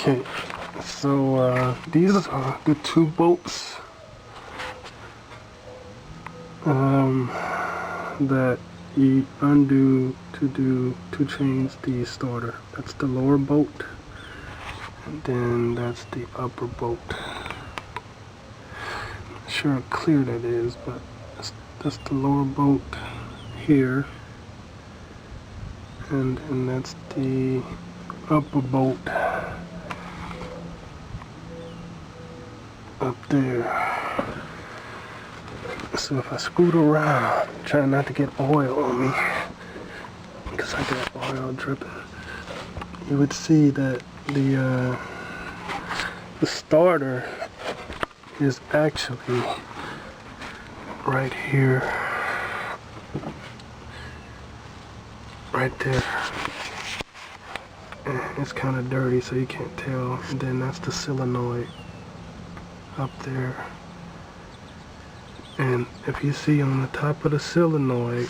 Okay, so these are the two bolts that you undo to change the starter. That's the lower bolt, and then that's the upper bolt. Not sure how clear that is, but that's the lower bolt here, and that's the upper bolt up there. So if I scoot around, try not to get oil on me, because I got oil dripping, you would see that the starter is actually right here, right there. And it's kind of dirty, so you can't tell. And then that's the solenoid up there. And if you see on the top of the solenoid,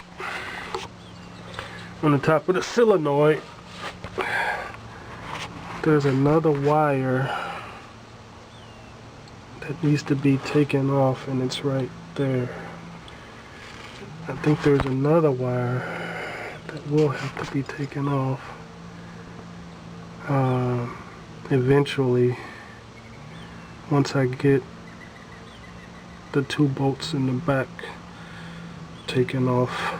there's another wire that needs to be taken off, and it's right there. I think there's another wire that will have to be taken off eventually, once I get the two bolts in the back taken off.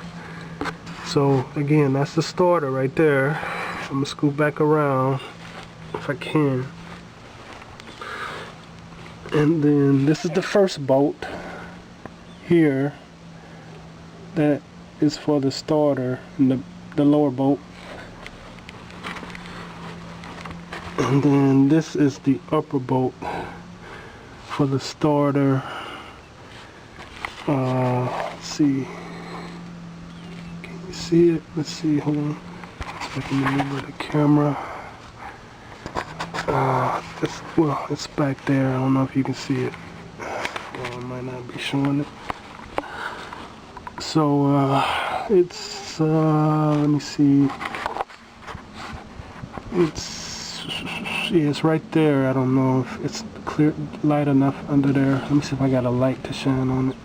So again, that's the starter right there. I'm gonna scoot back around if I can. And then this is the first bolt here that is for the starter, and the lower bolt. And then this is the upper bolt for the starter. Let's see. Can you see it? Let's see. Hold on. So I can maneuver the camera. It's back there. I don't know if you can see it. Well, I might not be showing it. So it's let me see. It's right there. I don't know if it's clear, light enough under there. Let me see if I got a light to shine on it.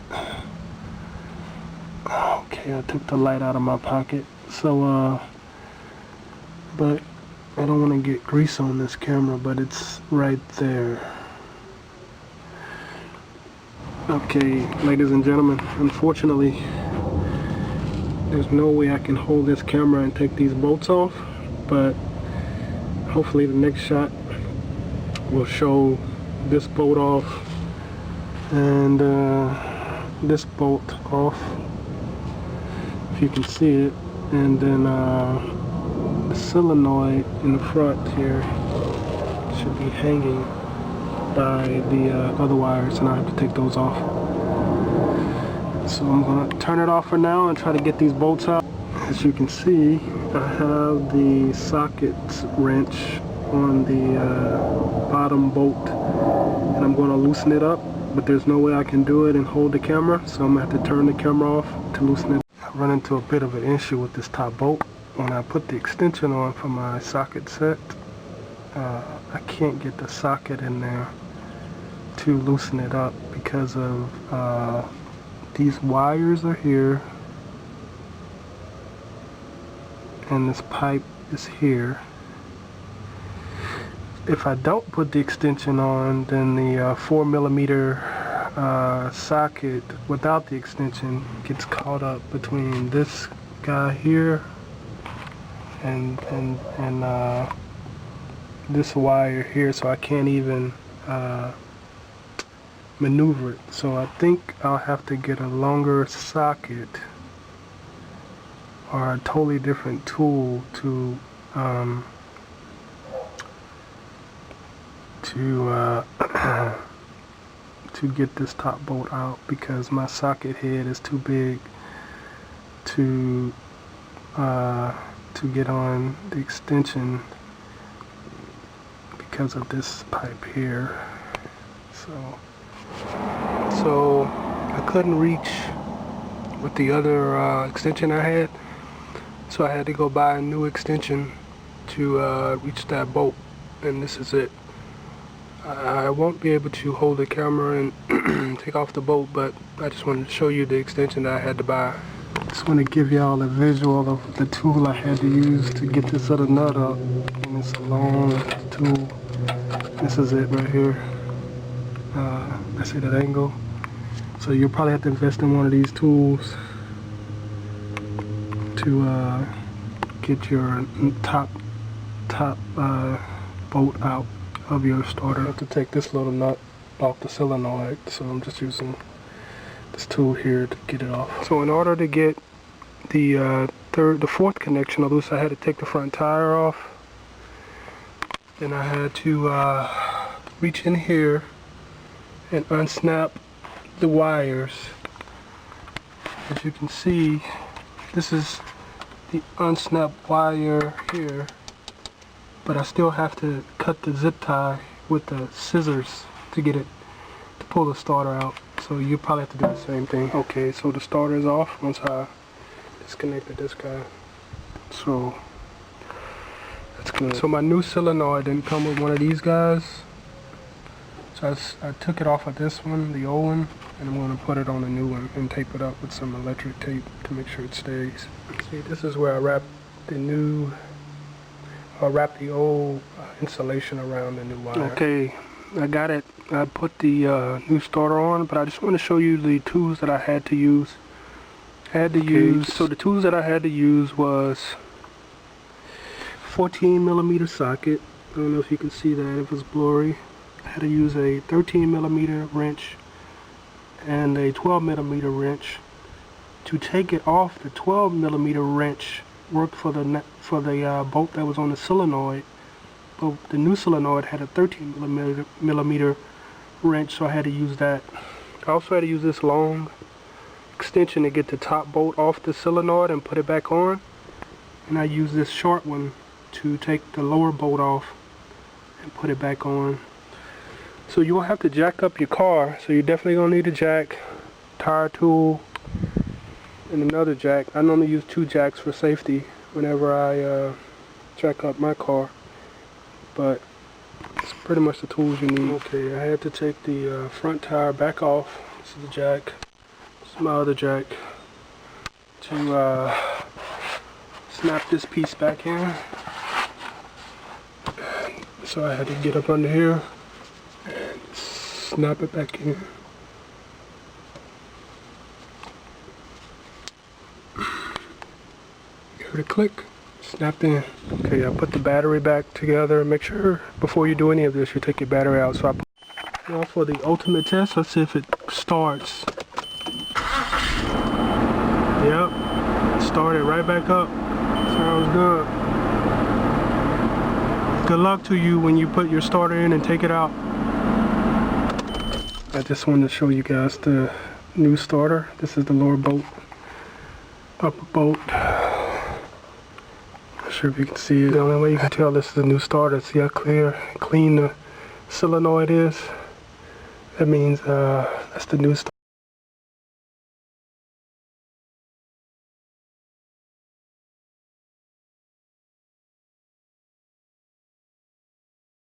Okay, I took the light out of my pocket. So but I don't want to get grease on this camera, but it's right there. Okay, ladies and gentlemen, unfortunately there's no way I can hold this camera and take these bolts off, but hopefully the next shot will show this bolt off and this bolt off, if you can see it, and then the solenoid in the front here should be hanging by the other wires, and I have to take those off. So I'm going to turn it off for now and try to get these bolts out. As you can see, I have the socket wrench on the bottom bolt, and I'm going to loosen it up, but there's no way I can do it and hold the camera, so I'm going to have to turn the camera off to loosen it. I run into a bit of an issue with this top bolt. When I put the extension on for my socket set, I can't get the socket in there to loosen it up because of these wires are here and this pipe is here. If I don't put the extension on, then the 4mm socket without the extension gets caught up between this guy here and this wire here, so I can't even maneuver it. So I think I'll have to get a longer socket or a totally different tool to get this top bolt out, because my socket head is too big to get on the extension because of this pipe here. So I couldn't reach with the other extension I had, so I had to go buy a new extension to reach that bolt. and this is it. I won't be able to hold the camera and take off the bolt, but I just wanted to show you the extension that I had to buy. Just want to give y'all a visual of the tool I had to use to get this other nut up. And it's a long tool. This is it right here. That's it at angle. So you'll probably have to invest in one of these tools to get your top bolt out of your starter. I have to take this little nut off the solenoid, so I'm just using this tool here to get it off. So in order to get the fourth connection loose, I had to take the front tire off. Then I had to reach in here and unsnap the wires. As you can see, this is the unsnapped wire here, but I still have to cut the zip tie with the scissors to get it to pull the starter out. So you probably have to do the same thing. Okay, so the starter is off once I disconnected this guy. So that's good. So my new solenoid didn't come with one of these guys. So I took it off of this one, the old one, and I'm going to put it on a new one and tape it up with some electric tape to make sure it stays. See, this is where I wrapped the old insulation around the new wire. Okay, I got it. I put the new starter on, but I just want to show you the tools that I had to use. So the tools that I had to use was 14mm socket. I don't know if you can see that, if it's blurry. I had to use a 13mm wrench and a 12mm wrench. To take it off, the 12mm wrench worked for the bolt that was on the solenoid, but the new solenoid had a 13mm wrench, so I had to use that. I also had to use this long extension to get the top bolt off the solenoid and put it back on, and I used this short one to take the lower bolt off and put it back on. So you will have to jack up your car, so you're definitely going to need a jack, tire tool, and another jack. I normally use 2 jacks for safety whenever I jack up my car, but it's pretty much the tools you need. Okay, I had to take the front tire back off. This is the jack. This is my other jack. To snap this piece back in. So I had to get up under here and snap it back in. Hear it click, snapped in. Okay, I put the battery back together. Make sure before you do any of this, you take your battery out. So now for the ultimate test, let's see if it starts. Yep, it started right back up. Sounds good. Good luck to you when you put your starter in and take it out. I just wanted to show you guys the new starter. This is the lower bolt, upper bolt. Not sure if you can see it. The only way you can tell this is a new starter. See how clean the solenoid is? That means that's the new starter.